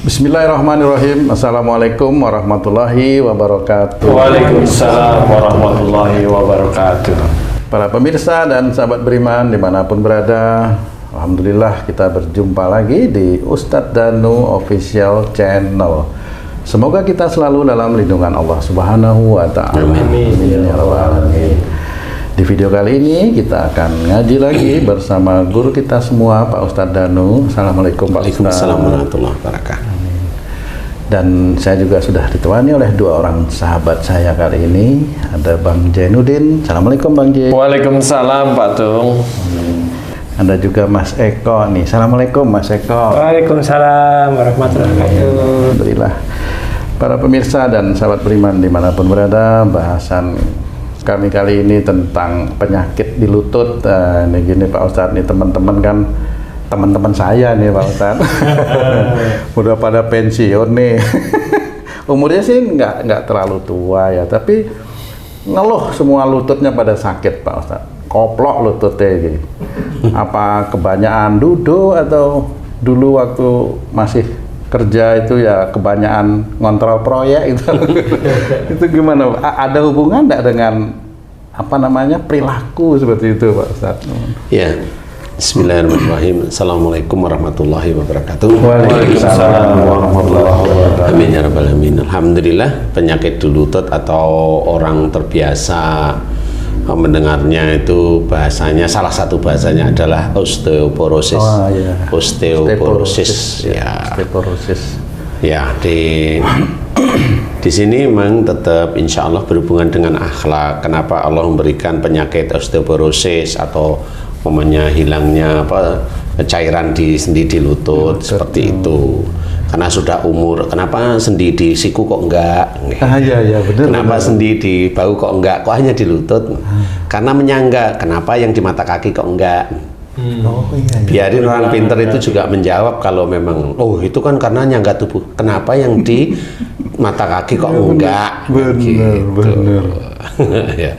Bismillahirrahmanirrahim. Assalamualaikum warahmatullahi wabarakatuh. Waalaikumsalam warahmatullahi wabarakatuh. Para pemirsa dan sahabat beriman dimanapun berada, alhamdulillah kita berjumpa lagi di Ustadz Danu Official Channel. Semoga kita selalu dalam lindungan Allah Subhanahu wa Ta'ala. Amin. Ya Rabbal Alamin. Di video kali ini kita akan ngaji lagi bersama guru kita semua, Pak Ustadz Danu. Assalamualaikum Pak Ustadz. Waalaikumsalam warahmatullahi wabarakatuh. Dan saya juga sudah ditemani oleh dua orang sahabat saya kali ini. Ada Bang Jainuddin. Assalamualaikum Bang Jain. Waalaikumsalam Pak Tung. Ada juga Mas Eko nih. Assalamualaikum Mas Eko. Waalaikumsalam warahmatullahi wabarakatuh. Alhamdulillah. Para pemirsa dan sahabat beriman dimanapun berada, bahasan kami kali ini tentang penyakit di lutut. Ini gini Pak Ustadz, nih teman-teman kan, teman-teman saya nih Pak Ustadz. Udah pada pensiun nih. Umurnya sih nggak terlalu tua ya, tapi ngeluh semua lututnya pada sakit Pak Ustadz. Koplok lututnya gitu. Apa kebanyakan duduk atau dulu waktu masih kerja itu ya kebanyakan ngontrol proyek itu. Itu gimana? Ada hubungan nggak dengan apa namanya perilaku seperti itu Pak Ustadz? Ya, Bismillahirrahmanirrahim. Assalamualaikum warahmatullahi wabarakatuh. Waalaikumsalam warahmatullahi wabarakatuh. Amin ya rabbal alamin. Alhamdulillah, penyakit di lutut atau orang terbiasa mendengarnya itu bahasanya, salah satu bahasanya adalah osteoporosis. Oh, iya. Osteoporosis. Ya. Osteoporosis. Ya, di sini memang tetap insya Allah berhubungan dengan akhlak. Kenapa Allah memberikan penyakit osteoporosis atau umumnya hilangnya cairan di sendi di lutut seperti itu? Karena sudah umur. Kenapa sendi di siku kok enggak? Iya benar. Kenapa sendi di bahu kok enggak? Kok hanya di lutut? Karena menyangga. Kenapa yang di mata kaki kok enggak? Oh iya. Biarin orang pinter itu juga menjawab kalau memang, oh itu kan karena nyangga tubuh. Kenapa yang di mata kaki kok enggak? Benar. Ya.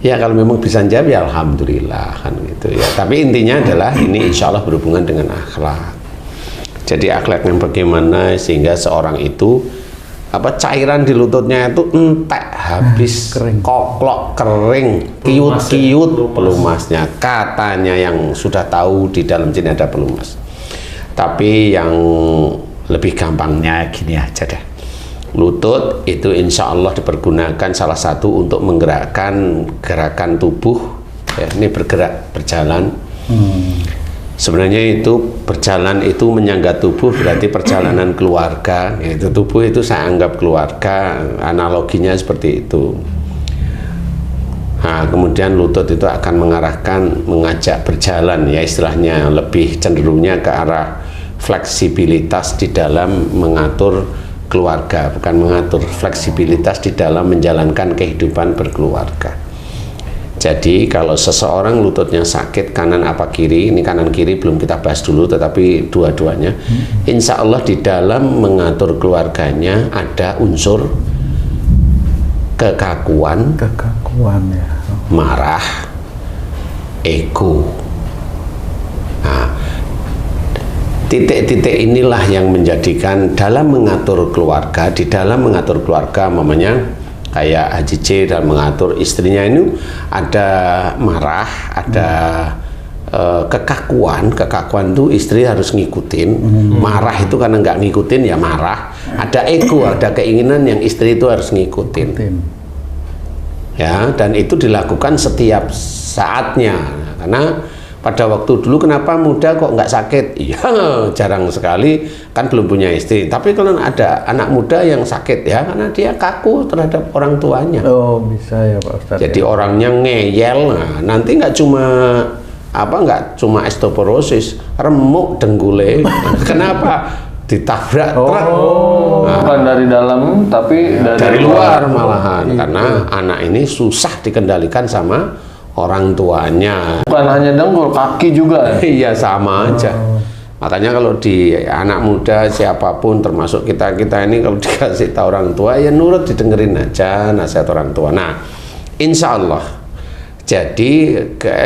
Ya kalau memang bisa jawab ya alhamdulillah kan gitu ya. Tapi intinya adalah ini insya Allah berhubungan dengan akhlak. Jadi akhlaknya bagaimana sehingga seorang itu cairan di lututnya itu entek habis, kering. Koklok, kering, kiut-kiut pelumasnya. Katanya yang sudah tahu di dalam sini ada pelumas. Tapi yang lebih gampangnya gini aja deh. Lutut itu insya Allah dipergunakan salah satu untuk menggerakkan gerakan tubuh. Ya, ini bergerak, berjalan. Sebenarnya itu berjalan itu menyangga tubuh berarti perjalanan keluarga. Itu tubuh itu saya anggap keluarga, analoginya seperti itu. Nah, kemudian lutut itu akan mengajak berjalan ya istilahnya lebih cenderungnya ke arah fleksibilitas di dalam mengatur keluarga, bukan mengatur fleksibilitas di dalam menjalankan kehidupan berkeluarga. Jadi kalau seseorang lututnya sakit kanan apa kiri, ini kanan kiri belum kita bahas dulu, tetapi dua-duanya, insya Allah di dalam mengatur keluarganya ada unsur kekakuan ya. Marah, ego. Nah, titik-titik inilah yang menjadikan dalam mengatur keluarga, di dalam mengatur keluarga mamanya kayak Haji C dalam mengatur istrinya ini ada marah, ada kekakuan itu istri harus ngikutin. Marah itu karena nggak ngikutin ya marah. Ada ego, ada keinginan yang istri itu harus ngikutin. Ya, dan itu dilakukan setiap saatnya. Karena pada waktu dulu kenapa muda kok nggak sakit? Iya, jarang sekali kan belum punya istri. Tapi kalau ada anak muda yang sakit ya karena dia kaku terhadap orang tuanya. Oh bisa ya Pak Ustadz. Jadi orangnya ngeyel. Nah, nanti nggak cuma osteoporosis, remuk denggule. Kenapa? Ditabrak truk. Nah, bukan dari dalam tapi dari luar malahan. Karena anak ini susah dikendalikan sama orang tuanya. bukan hanya dengkul, kaki juga. Iya sama aja. Makanya kalau di anak muda siapapun termasuk kita ini kalau dikasih tahu orang tua ya nurut, didengerin aja nasihat orang tua. Nah, insya Allah. Jadi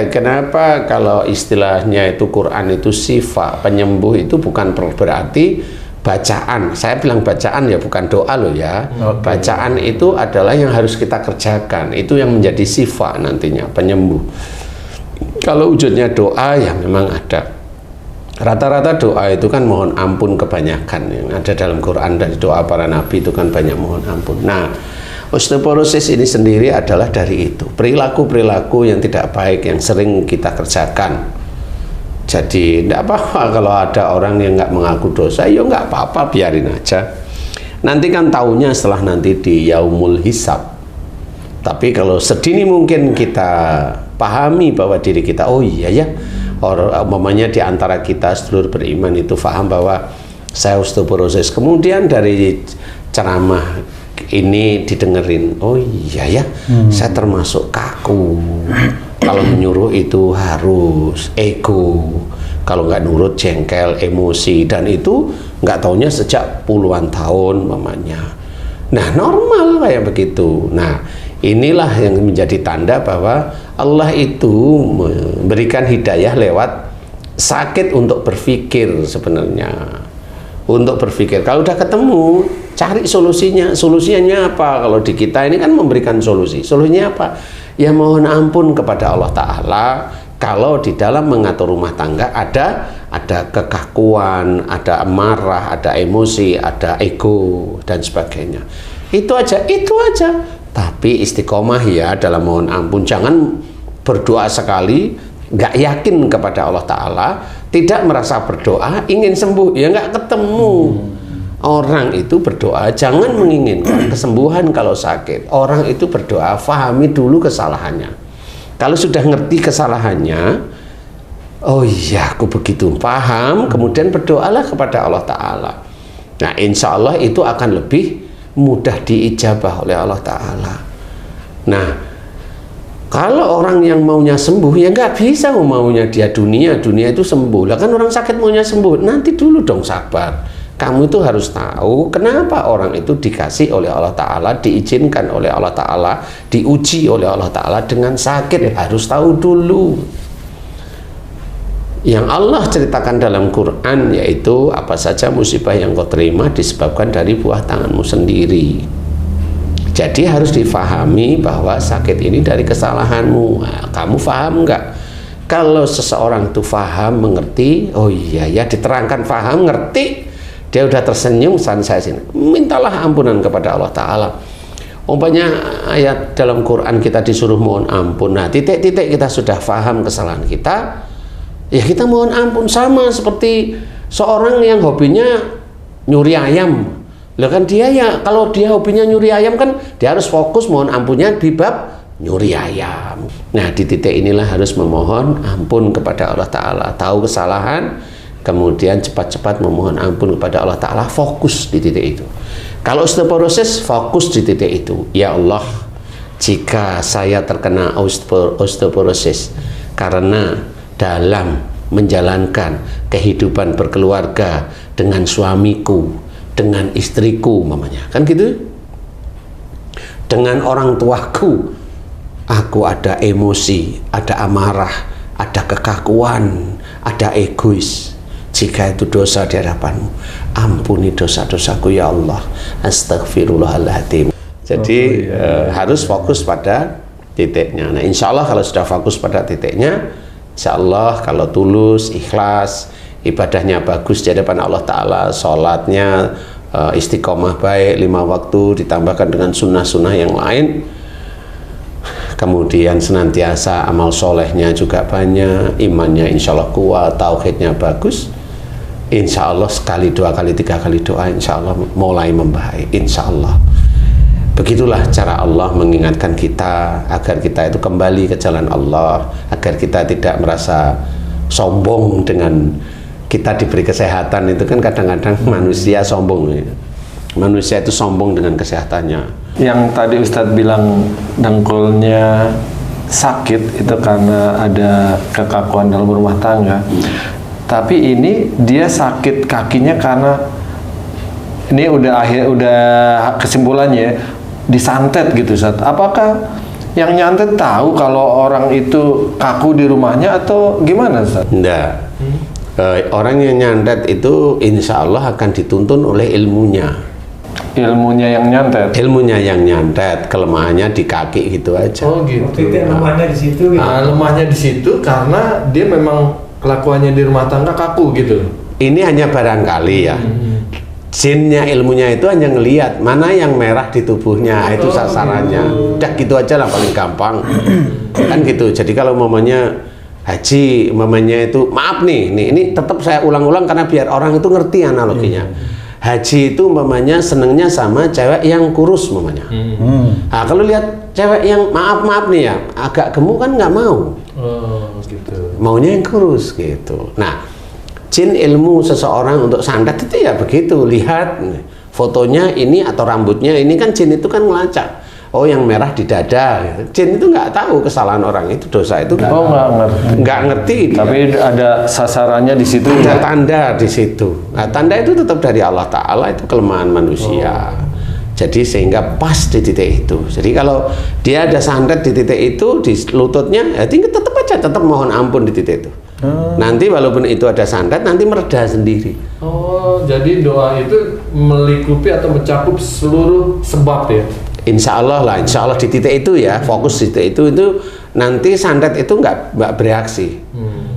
kenapa kalau istilahnya itu Quran itu syifa penyembuh itu bukan berarti bacaan, saya bilang bacaan ya bukan doa loh ya. Bacaan itu adalah yang harus kita kerjakan, itu yang menjadi sifat nantinya penyembuh. Kalau wujudnya doa ya memang ada. Rata-rata doa itu kan mohon ampun kebanyakan, yang ada dalam Quran dari doa para nabi itu kan banyak mohon ampun. Nah, osteoporosis ini sendiri adalah dari itu, perilaku-perilaku yang tidak baik yang sering kita kerjakan. Jadi tidak apa-apa kalau ada orang yang nggak mengaku dosa, ya nggak apa-apa, biarin aja. Nanti kan taunya setelah nanti di yaumul hisab. Tapi kalau sedini mungkin kita pahami bahwa diri kita, oh iya ya, umpamanya di antara kita seluruh beriman itu paham bahwa saya osteoporosis. Kemudian dari ceramah ini didengerin, oh iya ya, saya termasuk kaku. Kalau menyuruh itu harus ego, kalau nggak nurut jengkel, emosi, dan itu nggak taunya sejak puluhan tahun mamanya. Nah, normal kayak begitu. Nah, inilah yang menjadi tanda bahwa Allah itu memberikan hidayah lewat sakit untuk berpikir sebenarnya. Untuk berpikir, kalau udah ketemu, cari solusinya. Solusinya apa? Kalau di kita ini kan memberikan solusi. Solusinya apa? Ya mohon ampun kepada Allah Ta'ala. Kalau di dalam mengatur rumah tangga ada kekakuan, ada amarah, ada emosi, ada ego, dan sebagainya. Itu aja. Tapi istiqomah ya dalam mohon ampun. Jangan berdoa sekali, nggak yakin kepada Allah Ta'ala, tidak merasa berdoa, ingin sembuh, ya nggak ketemu. Orang itu berdoa jangan menginginkan kesembuhan kalau sakit. Orang itu berdoa fahami dulu kesalahannya. Kalau sudah ngerti kesalahannya, oh iya aku begitu paham, kemudian berdoalah kepada Allah Ta'ala. Nah insya Allah itu akan lebih mudah diijabah oleh Allah Ta'ala. Nah kalau orang yang maunya sembuh ya nggak bisa maunya dia dunia itu sembuh. Lah kan orang sakit maunya sembuh, nanti dulu dong sabar. Kamu itu harus tahu kenapa orang itu dikasih oleh Allah Ta'ala, diizinkan oleh Allah Ta'ala, diuji oleh Allah Ta'ala dengan sakit. Harus tahu dulu. Yang Allah ceritakan dalam Quran yaitu apa saja musibah yang kau terima disebabkan dari buah tanganmu sendiri. Jadi harus difahami bahwa sakit ini dari kesalahanmu. Nah, kamu paham nggak? Kalau seseorang itu paham, mengerti, oh iya ya diterangkan paham, ngerti, dia udah tersenyum saat saya sini, mintalah ampunan kepada Allah Ta'ala. Umpamanya ayat dalam Quran kita disuruh mohon ampun. Nah titik-titik kita sudah paham kesalahan kita, ya kita mohon ampun. Sama seperti seorang yang hobinya nyuri ayam. Lah kan dia ya kalau dia hobinya nyuri ayam kan dia harus fokus mohon ampunnya di bab nyuri ayam. Nah di titik inilah harus memohon ampun kepada Allah Ta'ala, tahu kesalahan, kemudian cepat-cepat memohon ampun kepada Allah Ta'ala, fokus di titik itu. Kalau osteoporosis, fokus di titik itu. Ya Allah, jika saya terkena osteoporosis karena dalam menjalankan kehidupan berkeluarga dengan suamiku, dengan istriku, mamanya, kan gitu, dengan orang tuaku, aku ada emosi, ada amarah, ada kekakuan, ada egois. Jika itu dosa di hadapanmu, ampuni dosa-dosaku ya Allah. Astaghfirullahaladzim. Jadi harus fokus pada titiknya. Nah insya Allah kalau sudah fokus pada titiknya, insya Allah kalau tulus, ikhlas, ibadahnya bagus di hadapan Allah Ta'ala, sholatnya istiqomah baik 5 waktu ditambahkan dengan sunnah-sunnah yang lain, kemudian senantiasa amal solehnya juga banyak, imannya insya Allah kuat, tauhidnya bagus, insya Allah sekali, 2 kali, 3 kali doa insya Allah mulai membaik, insya Allah. Begitulah cara Allah mengingatkan kita agar kita itu kembali ke jalan Allah, agar kita tidak merasa sombong dengan kita diberi kesehatan. Itu kan kadang-kadang manusia sombong ya. Manusia itu sombong dengan kesehatannya. Yang tadi Ustadz bilang dengkulnya sakit itu karena ada kekakuan dalam rumah tangga. Tapi ini dia sakit kakinya karena ini udah kesimpulannya disantet gitu Ustadz. Apakah yang nyantet tahu kalau orang itu kaku di rumahnya atau gimana Ustadz? Enggak. Orang yang nyantet itu insya Allah akan dituntun oleh ilmunya. Ilmunya yang nyantet. Ilmunya yang nyantet, kelemahannya di kaki gitu aja. Oh gitu. Titik lemahnya di situ. Gitu. Nah, lemahnya di situ karena dia memang kelakuannya di rumah tangga kaku gitu. Ini hanya barangkali ya. Jinnya ilmunya itu hanya ngelihat mana yang merah di tubuhnya, itu sasarannya. Udah gitu aja lah paling gampang. Kan gitu. Jadi kalau mamanya haji, mamanya itu maaf nih, ini tetap saya ulang-ulang karena biar orang itu ngerti analoginya. Haji itu mamanya senengnya sama cewek yang kurus mamanya. Nah, kalau lihat cewek yang maaf nih ya, agak gemuk kan nggak mau. Oh, gitu. Maunya yang kurus gitu. Nah, jin ilmu seseorang untuk santet itu ya begitu, lihat fotonya ini atau rambutnya ini, kan jin itu kan ngelacak. Oh, yang merah di dada. Jin itu nggak tahu kesalahan orang itu, dosa itu nggak ngerti. Tapi ada sasarannya di situ. Ada tanda di situ. Nah, tanda itu tetap dari Allah Ta'ala, itu kelemahan manusia. Jadi sehingga pas di titik itu. Jadi kalau dia ada santet di titik itu, di lututnya, ya tinggal tetap aja, tetap mohon ampun di titik itu. Nanti walaupun itu ada santet, nanti mereda sendiri. Oh, jadi doa itu melingkupi atau mencakup seluruh sebab ya? Insya Allah lah, insya Allah di titik itu ya, fokus di titik itu nanti santet itu nggak bereaksi.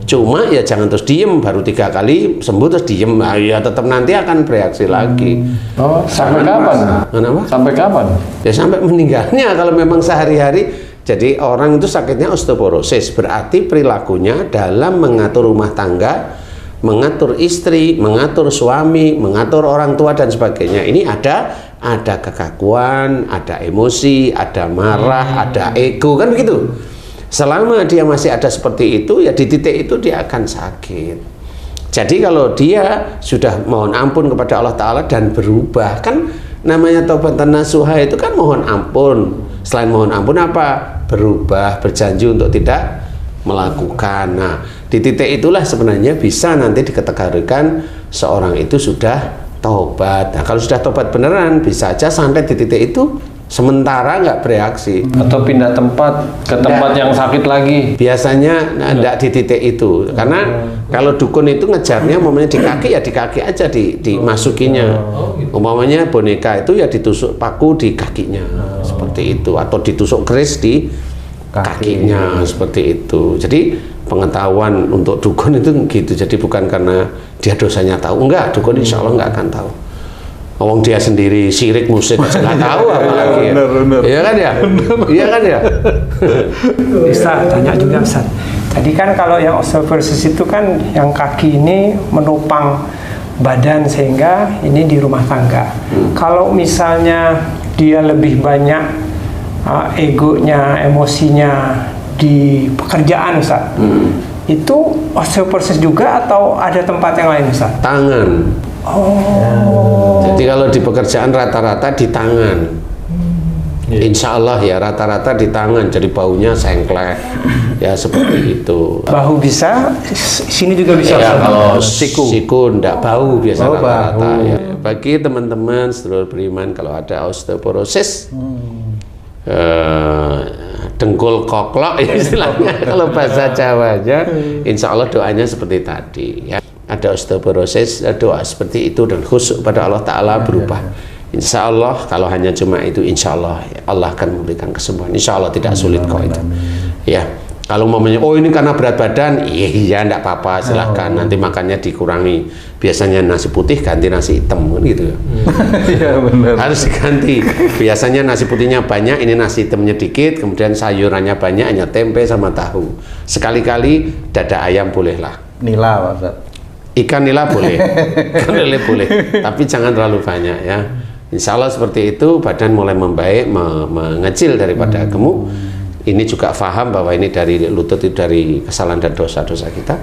Cuma ya jangan terus diem, baru 3 kali sembuh terus diem, nah, ya tetap nanti akan bereaksi lagi. Oh, sampai kapan? Kenapa? Sampai kapan? Ya sampai meninggalnya kalau memang sehari-hari. Jadi orang itu sakitnya osteoporosis, berarti perilakunya dalam mengatur rumah tangga, mengatur istri, mengatur suami, mengatur orang tua dan sebagainya. Ini ada kekakuan, ada emosi, ada marah, ada ego, kan begitu. Selama dia masih ada seperti itu, ya di titik itu dia akan sakit. Jadi kalau dia sudah mohon ampun kepada Allah Ta'ala dan berubah, kan namanya taubatan nasuha itu kan mohon ampun. Selain mohon ampun apa? Berubah, berjanji untuk tidak melakukan. Nah, di titik itulah sebenarnya bisa nanti dikategorikan seorang itu sudah taubat. Nah, kalau sudah taubat beneran, bisa aja santet di titik itu sementara nggak bereaksi. Atau pindah tempat ke tempat yang sakit lagi. Biasanya nggak di titik itu, karena kalau dukun itu ngejarnya umpamanya di kaki, ya di kaki aja dimasukinya. Umpamanya boneka itu ya ditusuk paku di kakinya, seperti itu, atau ditusuk keris di kakinya, seperti itu. Jadi pengetahuan untuk dukun itu gitu. Jadi bukan karena dia dosanya tahu, enggak, dukun insya Allah nggak akan tahu. Ngomong dia sendiri sirik musik aja nggak tahu apalagi ya. Iya kan ya? Iya kan ya? Bisa tanya juga Ustaz. Tadi kan kalau yang osteoporosis itu kan yang kaki ini menopang badan sehingga ini di rumah tangga. Kalau misalnya dia lebih banyak egonya, emosinya di pekerjaan Ustaz, itu osteoporosis juga atau ada tempat yang lain Ustaz? Tangan. Oh. Jadi kalau di pekerjaan rata-rata di tangan. Insya Allah ya rata-rata di tangan. Jadi baunya sengklek. Ya seperti itu. Bahu bisa, sini juga bisa. Ya, kalau siku enggak bau biasa rata-rata. Ya. Bagi teman-teman sedulur beriman, kalau ada osteoporosis, dengkul koklok istilahnya kalau bahasa Jawanya, insya Allah doanya seperti tadi ya. Ada osteoporosis, doa seperti itu dan khusyuk pada Allah Ta'ala berubah. Insya Allah kalau hanya cuma itu, insya Allah Allah akan memberikan kesembuhan. Insya Allah tidak sulit kok itu. Ya, kalau mamanya, oh ini karena berat badan, iya enggak apa-apa, silahkan nanti makannya dikurangi. Biasanya nasi putih ganti nasi hitam kan gitu. Iya benar. Harus diganti. Biasanya nasi putihnya banyak, ini nasi hitamnya dikit, kemudian sayurannya banyak, hanya tempe sama tahu. Sekali-kali dada ayam bolehlah. Nila Pak Ustaz. Ikan nila boleh, ikan lele boleh, tapi jangan terlalu banyak ya. Insya Allah seperti itu, badan mulai membaik, mengecil daripada gemuk. Ini juga faham bahwa ini dari lutut, itu dari kesalahan dan dosa-dosa kita.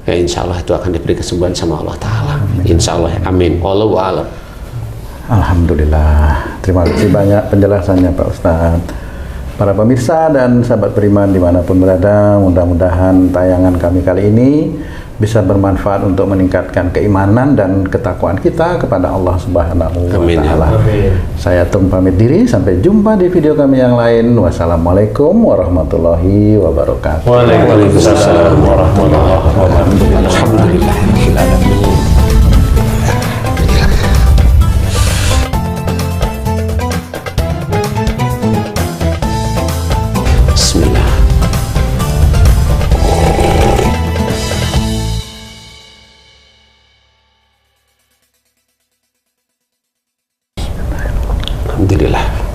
Ya, insya Allah itu akan diberi kesembuhan sama Allah Ta'ala. Insya Allah, amin. Wallahu a'lam. Alhamdulillah. Terima kasih banyak penjelasannya Pak Ustadz. Para pemirsa dan sahabat beriman dimanapun berada, mudah-mudahan tayangan kami kali ini bisa bermanfaat untuk meningkatkan keimanan dan ketakwaan kita kepada Allah Subhanahu wa Amin, ya taala. Saya Tung pamit diri, sampai jumpa di video kami yang lain. Wassalamualaikum warahmatullahi wabarakatuh. Waalaikumsalam warahmatullahi wabarakatuh. Alhamdulillahirabbil alamin. Bismillah. Alhamdulillah.